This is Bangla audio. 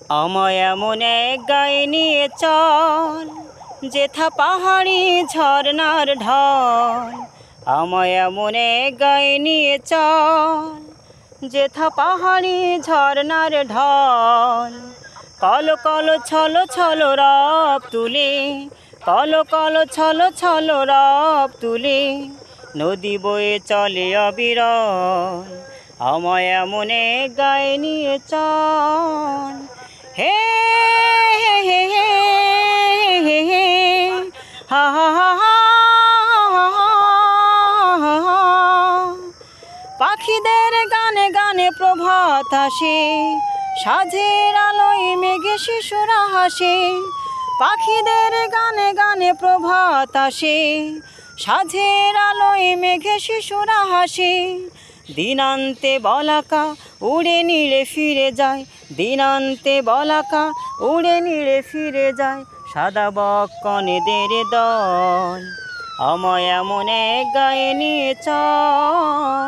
আমায় এমন এক গায়ে নিয়ে চল, যেথা পাহাড়ি ঝরনার ঢল। আমায় এমন এক গায়ে নিয়ে চল, যেথা পাহাড়ি ঝরনার ঢল। কল কল ছল ছল রব তুলে, কল কল ছল ছল রব তুলে, নদী বয়ে চলে অবিরল। আমায় এমন এক গায়ে নিয়ে চল। হে হে হে হে হে হে হা হা হা হা। পাখিদের গানে গানে প্রভাত আসে, সাঁঝের আলোয় মেঘে শিশুরা হাসে। পাখিদের গানে গানে প্রভাত আসে, সাঁঝের আলোয় মেঘে শিশুরা হাসে। দিনান্তে বলাকা উড়ে নীড়ে ফিরে যায়, দিনান্তে বলাকা উড়ে নীড়ে ফিরে যায়, সাদা বকনেদের দল। আমায় এমন এক গায়ে নিয়ে চল।